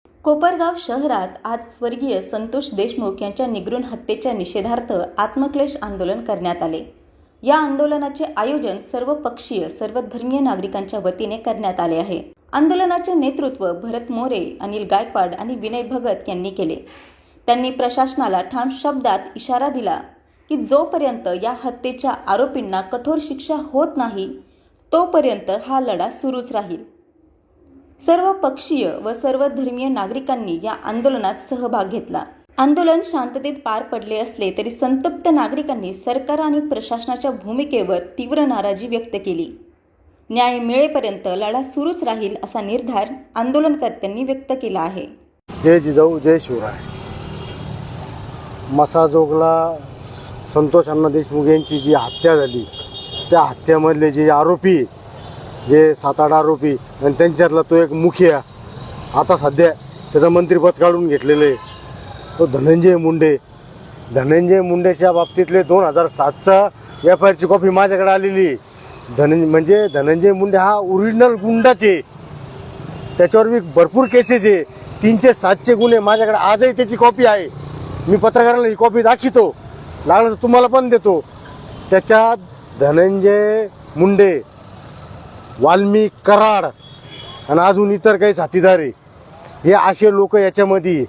कोपरगाव शहरात आज स्वर्गीय संतोष देशमुख यांच्या निगृण हत्येच्या निषेधार्थ आत्मक्लेश आंदोलन करण्यात आले। या आंदोलनाचे आयोजन सर्वपक्षीय सर्वधर्मीय नागरिकांच्या वतीने करण्यात आले आहे। आंदोलनाचे नेतृत्व भरत मोरे, अनिल गायकवाड आणि विनय भगत यांनी केले। त्यांनी प्रशासनाला ठाम शब्दात इशारा दिला की जोपर्यंत या हत्येच्या आरोपींना कठोर शिक्षा होत नाही तोपर्यंत हा लढा सुरूच राहील। सर्व पक्षीय व सर्व धर्मीय नागरिकांनी या आंदोलनात सहभाग घेतला। आंदोलन शांततेत पार पडले असले तरी संतप्त नागरिकांनी सरकार आणि प्रशासनाच्या भूमिकेवर तीव्र नाराजी व्यक्त केली। न्याय मिळेपर्यंत लढा सुरूच राहील असा निर्धार आंदोलनकर्त्यांनी व्यक्त केला आहे। जय जिजाऊ जय शिवराय। मसाजोगला संतोष अण्णा देशमुख यांची जी हत्या झाली त्या हत्येमधले जे आरोपी जे 7-8 आरोपी आणि त्यांच्यातला तो एक मुखिया आता सध्या त्याचं मंत्रिपद काढून घेतलेले तो धनंजय मुंडेच्या बाबतीतले 2007चा FIRची कॉपी माझ्याकडे आलेली। धनंजय मुंडे हा ओरिजिनल गुंडाचे, त्याच्यावर मी भरपूर केसेस आहे, 307चे गुन्हे माझ्याकडे आजही त्याची कॉपी आहे। मी पत्रकारांना ही कॉपी दाखवतो, लागलं तर तुम्हाला पण देतो। त्याच्यात धनंजय मुंडे, वाल्मिक कराड आणि अजून इतर काही साथीदार आहे, हे असे लोक याच्यामध्ये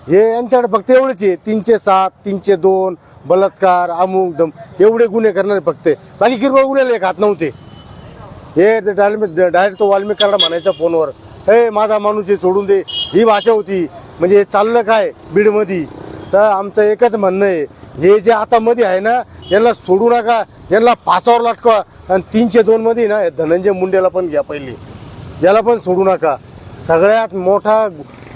हे यांच्याकडे फक्त एवढेच आहे 307, 302 बलात्कार अमुक दम एवढे गुन्हे करणारे फक्त, बाकी किरकोळ गुन्ह्याला एक हात नव्हते। हे डायरेक्ट तो वाल्मिक कराड म्हणायचा फोनवर, हे माझा माणूस हे सोडून दे, ही भाषा होती। म्हणजे हे चाललं काय बीडमध्ये? तर आमचं एकच म्हणणं आहे, हे जे आता मध्ये आहे ना यांना सोडू नका, यांना फासावर लटकवा। आणि 302 मध्ये ना धनंजय मुंडेला पण घ्या पहिली, याला पण सोडू नका। सगळ्यात मोठा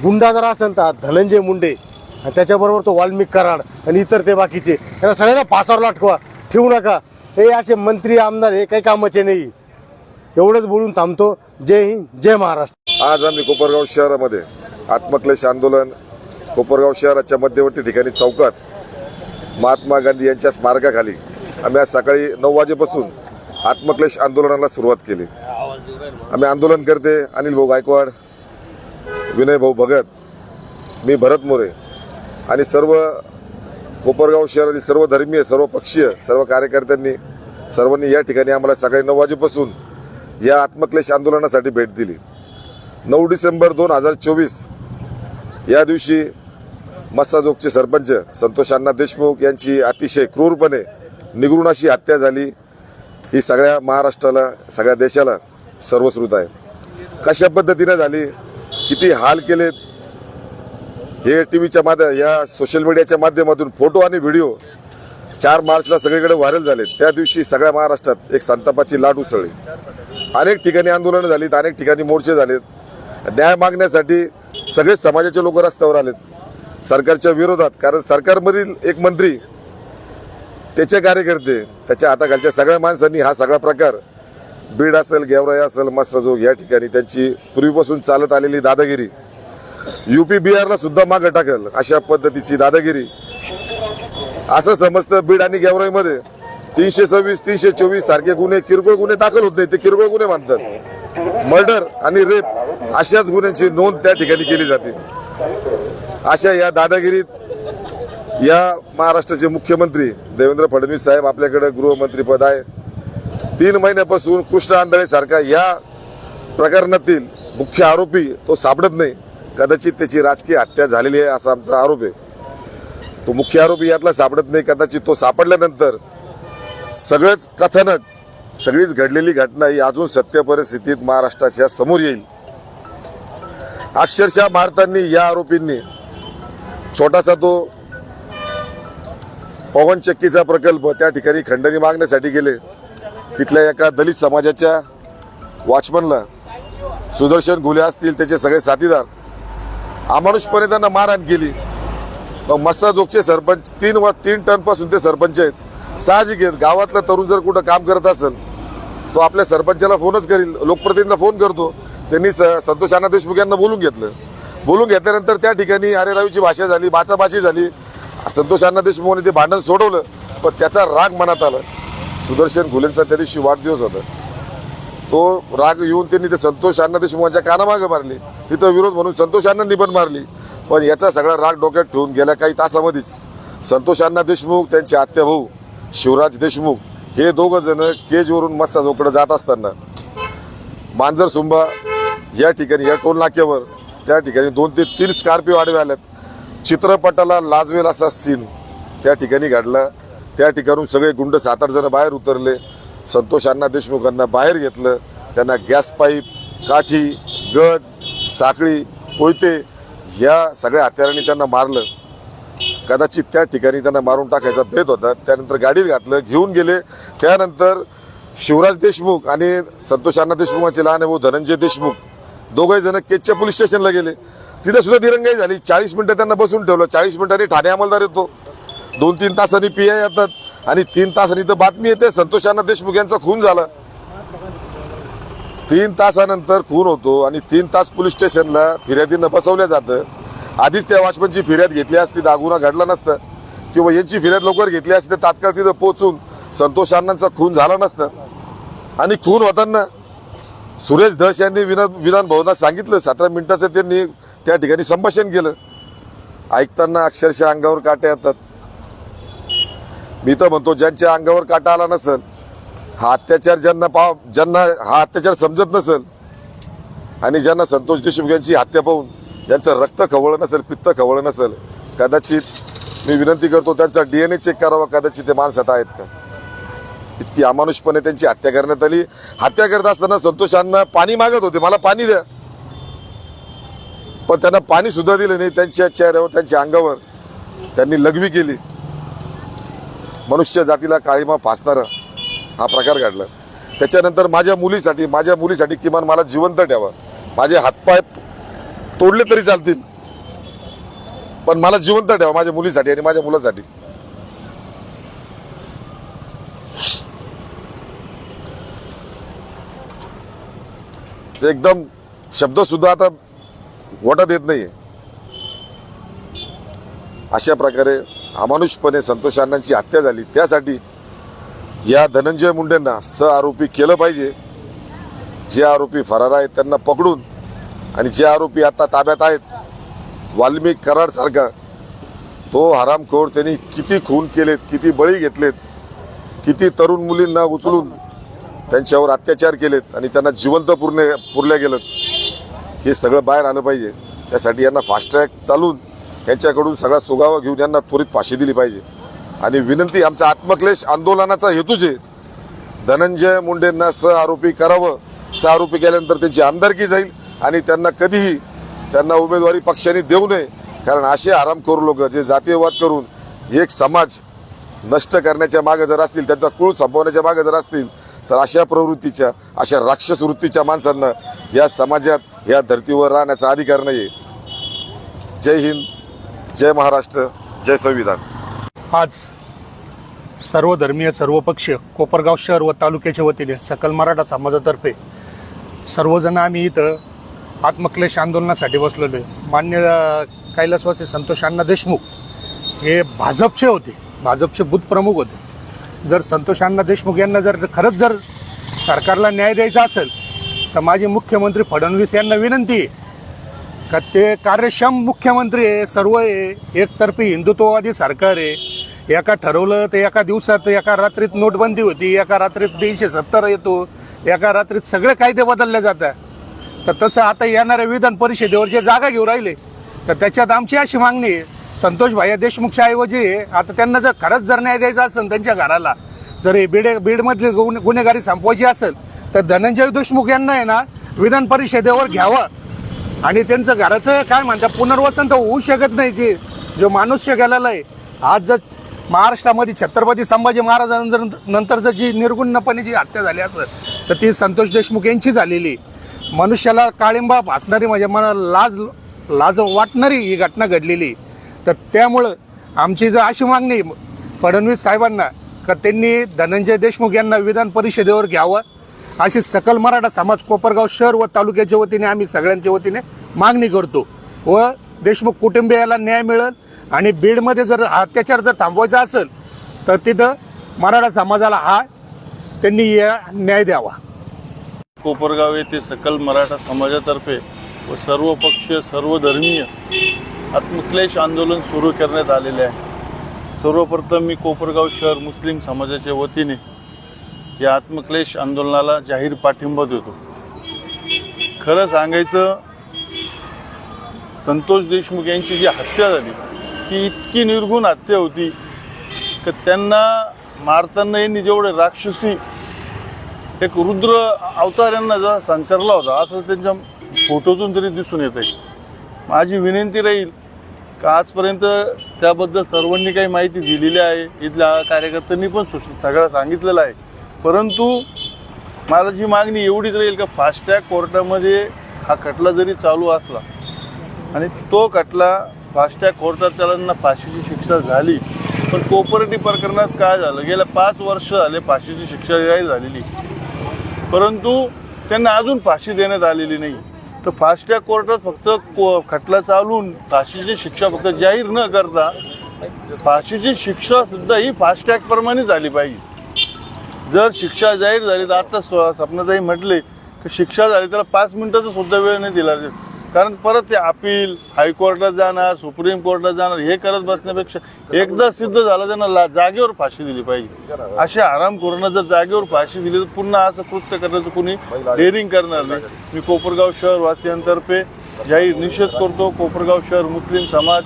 गुंडा जर असेल तर धनंजय मुंडे आणि त्याच्याबरोबर तो वाल्मिक कराड आणि इतर ते बाकीचे, यांना सगळ्यांना फासावर लटकवा, ठेवू नका। हे असे मंत्री आमदार हे काही कामाचे नाही। एवढंच बोलून थांबतो। जय हिंद, जय महाराष्ट्र। आज आम्ही कोपरगाव शहरामध्ये आत्मक्लेश आंदोलन कोपरगाव शहराच्या मध्यवर्ती ठिकाणी चौकात महात्मा गांधी यांच्या स्मारकाखाली आम्ही आज सकाळी 9 वाजेपासून आत्मक्लेश आंदोलनाला सुरुवात केली। आम्ही आंदोलन करते अनिल भाऊ गायकवाड, विनय भाऊ भगत, मी भरत मोरे आणि सर्व कोपरगाव शहरातील सर्व धर्मीय सर्व पक्षीय सर्व कार्यकर्त्यांनी सर्वांनी या ठिकाणी आम्हाला सकाळी 9 वाजेपासून या आत्मक्लेश आंदोलनासाठी भेट दिली। 9 डिसेंबर 2024 या दिवशी मस्साजोगचे सरपंच संतोष अण्णा देशमुख यांची अतिशय क्रूरपणे निगृण अशी हत्या झाली। ही सगळ्या महाराष्ट्राला सगळ्या देशाला सर्वश्रुत आहे। कशा पद्धतीने झाली, किती हाल केलेत, हे टीव्हीच्या या सोशल मीडियाच्या माध्यमातून फोटो आणि व्हिडिओ 4 मार्चला सगळीकडे व्हायरल झाले। त्या दिवशी सगळ्या महाराष्ट्रात एक संतापाची लाट उसळली। अनेक ठिकाणी आंदोलनं झालीत, अनेक ठिकाणी मोर्चे झालेत। न्याय मागण्यासाठी सगळे समाजाचे लोक रस्त्यावर आलेत सरकारच्या विरोधात, कारण सरकारमधील एक मंत्री, त्याचे कार्यकर्ते, त्याच्या हाताखालच्या सगळ्या माणसांनी हा सगळा प्रकार बीड असेल, गेवराई असेल, मस्साजोग या ठिकाणी त्यांची पूर्वीपासून चालत आलेली दादागिरी UP बिहारला सुद्धा मागे टाकेल अशा पद्धतीची दादागिरी। असं समजतं बीड आणि गेवराईमध्ये 326, 324 सारखे गुन्हे किरकोळ गुन्हे दाखल होत नाही, ते किरकोळ गुन्हे मानतात। मर्डर आणि रेप अशाच गुन्ह्यांची नोंद त्या ठिकाणी केली जाते। अशा या दादागिरीत या महाराष्ट्राचे मुख्यमंत्री देवेंद्र फडणवीस साहेब आपल्याकडे गृहमंत्रीपद आहे। 3 महिन्यापासून कृष्ण आंधळे सारखा या प्रकरणातील मुख्य आरोपी तो सापडत नाही। कदाचित त्याची राजकीय हत्या झालेली आहे असा आमचा आरोप आहे। तो मुख्य आरोपी यातला सापडत नाही। कदाचित तो सापडल्यानंतर सगळंच कथानक, सगळीच घडलेली घटना ही अजून सत्य परिस्थितीत महाराष्ट्राच्या समोर येईल। अक्षरशः भारतांनी या आरोपींनी छोटासा तो पवन चक्कीचा प्रकल्प त्या ठिकाणी खंडणी मागण्यासाठी गेले। तिथल्या एका दलित समाजाच्या वॉचमनला सुदर्शन घुले असतील त्याचे सगळे साथीदार अमानुषपणे त्यांना मारहाण केली। मग मस्साजोगचे सरपंच 3 टन पासून ते सरपंच आहेत। साहजिक आहेत, गावातला तरुण जर कुठं काम करत असेल तो आपल्या सरपंचाला फोनच करील, लोकप्रतिनिधींना फोन करतो। त्यांनी संतोष अण्णा देशमुख यांना बोलून घेतलं। बोलून घेतल्यानंतर त्या ठिकाणी अरे रावीची भाषा झाली, बाचाबाची झाली। संतोष अण्णा देशमुखांनी ते भांडण सोडवलं, पण त्याचा राग मनात आला। सुदर्शन घुलेंचा त्या दिवशी वाढदिवस होता, तो राग येऊन त्यांनी ते संतोष अण्णा देशमुखांच्या कानामागे मारले। तिथं विरोध म्हणून संतोष अण्णांनी पण मारली. पण याचा सगळा राग डोक्यात ठेवून गेल्या काही तासामध्येच संतोष अण्णा देशमुख, त्यांचे आत्या भाऊ शिवराज देशमुख हे दोघं जण केजवरून मस्ता चौकडे जात असताना मांजरसुंबा या ठिकाणी या टोल नाक्यावर त्या ठिकाणी 2 ते 3 स्कॉर्पिओ आडवे आल्यात. चित्रपटाला लाजवेल असा सीन त्या ठिकाणी घडला. त्या ठिकाणून सगळे गुंड 7-8 जण बाहेर उतरले. संतोष अण्णा देशमुखांना बाहेर घेतलं. त्यांना गॅस पाईप, काठी, गज, साखळी, कोयते या सगळ्या हत्यारांनी त्यांना मारलं. कदाचित त्या ठिकाणी त्यांना मारून टाकायचा बेत होता. त्यानंतर गाडीत घातलं, घेऊन गेले. त्यानंतर शिवराज देशमुख आणि संतोष अण्णा देशमुखांचे लहान भाऊ धनंजय देशमुख दोघे जण केजच्या पोलीस स्टेशनला गेले. तिथे सुद्धा दिरंगाई झाली. 40 मिनिटं त्यांना बसून ठेवलं. 40 मिनिटांनी ठाणे अंमलदार येतो, 2-3 तासांनी PI येतात आणि 3 तासांनी तर बातमी येते संतोष अण्णा देशमुख यांचा खून झाला. 3 तासानंतर खून होतो आणि 3 तास पोलीस स्टेशनला फिर्यादीनं बसवलं जातं. आधीच त्या वॉचमनची फिर्याद घेतली असती तर हा गुन्हा घडला नसता, किंवा यांची फिर्याद लवकर घेतली असती तर तात्काळ तिथं पोहोचून संतोष अण्णांचा खून झाला नसता. आणि खून होताना सुरेश धस यांनी विधान भवनात सांगितलं. 17 मिनिटाचं त्यांनी त्या ठिकाणी संभाषण केलं. ऐकताना अक्षरशः अंगावर काटे येतात. मी तर म्हणतो ज्यांच्या अंगावर काटा आला नसेल, हा अत्याचार ज्यांना हा अत्याचार समजत नसेल आणि ज्यांना संतोष देशमुख यांची हत्या पाहून ज्यांचं रक्त खवळलं नसेल, पित्त खवळलं नसेल, कदाचित मी विनंती करतो त्यांचा DNA चेक करावा. कदाचित ते माणसात आहेत का? इतकी अमानुषपणे त्यांची हत्या करण्यात आली. हत्या करत असताना संतोष अण्णा पाणी मागत होते, मला पाणी द्या, पण त्यांना पाणी सुद्धा दिलं नाही. त्यांच्या चेहऱ्यावर, त्यांच्या अंगावर त्यांनी लघवी केली. मनुष्य जातीला काळीमा फासणारा हा प्रकार घडला. त्याच्यानंतर माझ्या मुलीसाठी किमान मला जिवंत ठेवा. माझे हातपाय तोडले तरी चालतील, पण मला जिवंत ठेवा माझ्या मुलीसाठी आणि माझ्या मुलासाठी. एकदम शब्द सुद्धा आता वाटत येत नाहीये. अशा प्रकारे अमानुषपणे संतोष अण्णांची हत्या झाली. त्यासाठी या धनंजय मुंडेंना आरोपी केलं पाहिजे. जे आरोपी फरार आहेत त्यांना पकडून, आणि जे आरोपी आता ताब्यात आहेत, वाल्मिक कराड सारखा तो हरामखोर, त्यांनी किती खून केलेत, किती बळी घेतलेत, किती तरुण मुलींना उचलून त्यांच्यावर अत्याचार केलेत आणि त्यांना जिवंत पुरल्या गेलं, हे सगळं बाहेर आलं पाहिजे. त्यासाठी यांना फास्ट ट्रॅक चालून यांच्याकडून सगळा सुगावा घेऊन यांना त्वरित फाशी दिली पाहिजे. आणि विनंती, आमचा आत्मक्लेश आंदोलनाचा हेतूच आहे धनंजय मुंडेंना आरोपी करावं. आरोपी केल्यानंतर त्यांची आमदारकी जाईल आणि त्यांना उमेदवारी पक्षाने देऊ नये. कारण असे हरामखोर लोक जे जातीयवाद करून एक समाज नष्ट करण्याच्या मागे जर असतील, त्यांचा कुळ संपवण्याच्या मागे जर असतील, तर अशा प्रवृत्तीच्या, अशा राक्षस वृत्तीच्या माणसांना या समाजात, या धर्तीवर राहण्याचा अधिकार नाही. जय हिंद, जय महाराष्ट्र, जय संविधान. आज सर्वधर्मीय सर्वपक्षीय कोपरगाव शहर व तालुक्याच्या वतीने सकल मराठा समाजातर्फे सर्वजण आम्ही इथं आत्मक्लेश आंदोलनासाठी बसलेलो आहे. मान्य कैलासवासी संतोष अण्णा देशमुख हे भाजपचे होते, भाजपचे बूथ प्रमुख होते. जर संतोष अण्णा देशमुख यांना खरंच जर सरकारला न्याय द्यायचा असेल तर माझे मुख्यमंत्री फडणवीस यांना विनंती आहे का ते कार्यक्षम मुख्यमंत्री आहे, सर्व आहे, एकतर्फी हिंदुत्ववादी सरकार आहे. एका ठरवलं तर एका दिवसात, एका रात्रीत नोटबंदी होती, एका रात्रीत 370 येतो, एका रात्रीत सगळे कायदे बदलले जातात. तर तसं आता येणाऱ्या विधान परिषदेवर जे जागा घेऊ राहिले, तर त्याच्यात आमची अशी मागणी आहे, संतोष भाई देशमुखच्या ऐवजी आता त्यांना जर खरंच जर न्याय द्यायचा असेल, त्यांच्या घराला जर हे बीडमधली गुन्हेगारी संपवायची असेल, तर धनंजय देशमुख यांना आहे ना विधान परिषदेवर घ्यावं. आणि त्यांचं घराचं काय म्हणतात पुनर्वसन तर होऊ शकत नाही. ते जो मनुष्य गेलेला आहे, आज जर महाराष्ट्रामध्ये छत्रपती संभाजी महाराजांनंतर जर जी निर्गुणपणे जी हत्या झाली असेल, तर ती संतोष देशमुख यांची झालेली. मनुष्याला काळिंबा भासणारी, म्हणजे मला लाज वाटणारी ही घटना घडलेली. तर त्यामुळं आमची जर अशी मागणी फडणवीस साहेबांना का त्यांनी धनंजय देशमुख यांना विधान परिषदेवर घ्यावं, अशी सकल मराठा समाज कोपरगाव शहर व तालुक्याच्या वतीने आम्ही सगळ्यांच्या वतीने मागणी करतो. व देशमुख कुटुंबियाला न्याय मिळेल. आणि बीडमध्ये जर अत्याचार जर थांबवायचा असेल तर तिथं मराठा समाजाला त्यांनी न्याय द्यावा. कोपरगाव येथे सकल मराठा समाजातर्फे व सर्व पक्षीय सर्वधर्मीय आत्मक्लेश आंदोलन सुरू करण्यात आलेले आहे. सर्वप्रथम मी कोपरगाव शहर मुस्लिम समाजाच्या वतीने या आत्मक्लेश आंदोलनाला जाहीर पाठिंबा देतो. खरं सांगायचं, संतोष देशमुख यांची जी हत्या झाली ती इतकी निर्घुण हत्या होती की त्यांना मारताना यांनी जेवढे राक्षसी एक रुद्र अवतार यांना जसा संचारला होता असं त्यांच्या फोटोतून तरी दिसून येत आहे. माझी विनंती राहील का आजपर्यंत त्याबद्दल सर्वांनी काही माहिती दिलेली आहे, इथल्या कार्यकर्त्यांनी पण सगळं सांगितलेलं आहे. परंतु मला जी मागणी एवढीच राहील का फास्ट ट्रॅक कोर्टामध्ये हा खटला जरी चालू असला आणि तो खटला फास्ट ट्रॅक कोर्टात त्याला फाशीची शिक्षा झाली, पण कोऑपरेटिव्ह प्रकरणात काय झालं, गेल्या 5 वर्ष झाले फाशीची शिक्षा जाहीर झालेली, परंतु त्यांना अजून फाशी देण्यात आलेली नाही. तर फास्ट ट्रॅक कोर्टात फक्त खटला चालून फाशीची शिक्षा फक्त जाहीर न करता फाशीची शिक्षा सुद्धा ही फास्ट ट्रॅक प्रमाणे झाली पाहिजे. जर शिक्षा जाहीर झाली तर आता स्वप्नाताई म्हटले की शिक्षा झाली त्याला 5 मिनिटाचा सुद्धा वेळ नाही दिला, कारण परत ते अपील हायकोर्टात जाणार, सुप्रीम कोर्टात जाणार, हे करत बसण्यापेक्षा एकदा सिद्ध झालं त्यांना जागेवर फाशी दिली पाहिजे. अशा आरामखोरांना जर जागेवर फाशी दिली तर पुन्हा असं कृत्य करण्याचं कुणी डेअरिंग करणार नाही. मी कोपरगाव शहर वासियांतर्फे जाहीर निषेध करतो. कोपरगाव शहर मुस्लिम समाज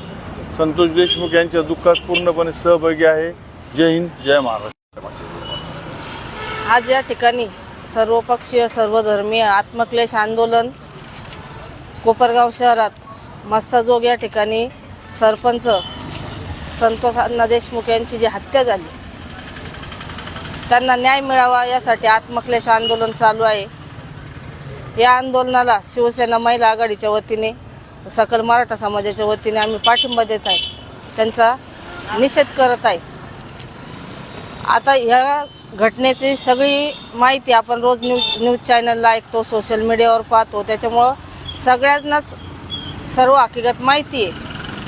संतोष देशमुख यांच्या दुःखात पूर्णपणे सहभागी आहे. जय हिंद, जय महाराष्ट्र. आज या ठिकाणी सर्वपक्षीय सर्वधर्मीय आत्मक्लेश आंदोलन कोपरगाव शहरात मस्साजोग या ठिकाणी सरपंच संतोष अण्णा देशमुख यांची जी हत्या झाली त्यांना न्याय मिळावा यासाठी आत्मक्लेश आंदोलन चालू आहे. या आंदोलनाला शिवसेना महिला आघाडीच्या वतीने सकल मराठा समाजाच्या वतीने आम्ही पाठिंबा देत आहे, त्यांचा निषेध करत आहे. आता ह्या घटनेची सगळी माहिती आपण रोज न्यूज चॅनलला ऐकतो, सोशल मीडियावर पाहतो, त्याच्यामुळं सगळ्यांनाच सर्व हकीकत माहिती आहे.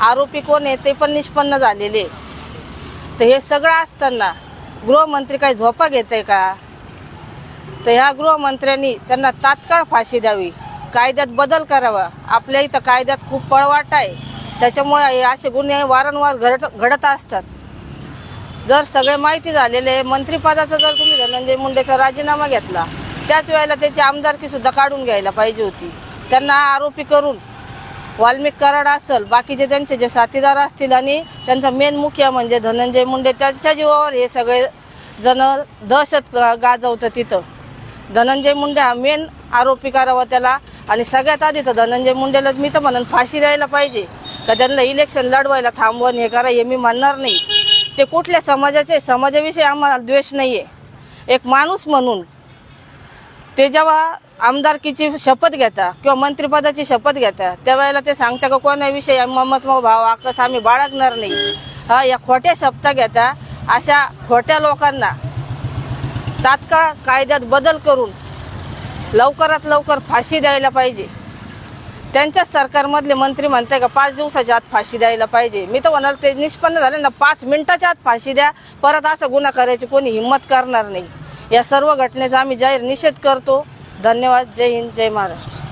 आरोपी कोण आहे ते पण निष्पन्न झालेले. तर हे सगळं असताना गृहमंत्री काही झोपा घेत आहे का? तर ह्या गृहमंत्र्यांनी त्यांना तात्काळ फाशी द्यावी, कायद्यात बदल करावा. आपल्या इथं कायद्यात खूप पळवाट आहे, त्याच्यामुळे असे गुन्हे वारंवार घडत असतात. जर सगळे माहिती झालेले मंत्रिपदाचा जर तुम्ही धनंजय मुंडेचा राजीनामा घेतला त्याच वेळेला त्याची आमदारकीसुद्धा काढून घ्यायला पाहिजे होती. त्यांना आरोपी करून वाल्मिक कराड असेल, बाकीचे त्यांचे जे साथीदार असतील आणि त्यांचा मेन मुख्य म्हणजे धनंजय मुंडे, त्यांच्या जीवावर हे सगळे जण दहशत गाजवतं. तिथं धनंजय मुंडे हा मेन आरोपी करावा त्याला. आणि सगळ्यात आधी तर धनंजय मुंडेला मी तर म्हणून फाशी द्यायला पाहिजे. का त्यांना इलेक्शन लढवायला थांबवून हे करा हे मी म्हणणार नाही. ते कुठल्या समाजाविषयी आम्हाला द्वेष नाही आहे. एक माणूस म्हणून ते जेव्हा आमदारकीची शपथ घेता किंवा मंत्रिपदाची शपथ घेता त्यावेळेला ते सांगता का कोणाविषयी ममत भाव आकस आम्ही बाळगणार नाही. या खोट्या शपथा घेता. अशा खोट्या लोकांना तात्काळ कायद्यात बदल करून लवकरात लवकर फाशी द्यायला पाहिजे. त्यांच्याच सरकारमधले मंत्री म्हणताय का 5 दिवसाच्या आत फाशी द्यायला पाहिजे. मी तर म्हणाल ते निष्पन्न झाले ना 5 मिनिटाच्या आत फाशी द्या. परत असं गुन्हा करायची कोणी हिंमत करणार नाही. या सर्व घटनेचा आम्ही जाहीर निषेध करतो. धन्यवाद. जय हिंद, जय महाराष्ट्र.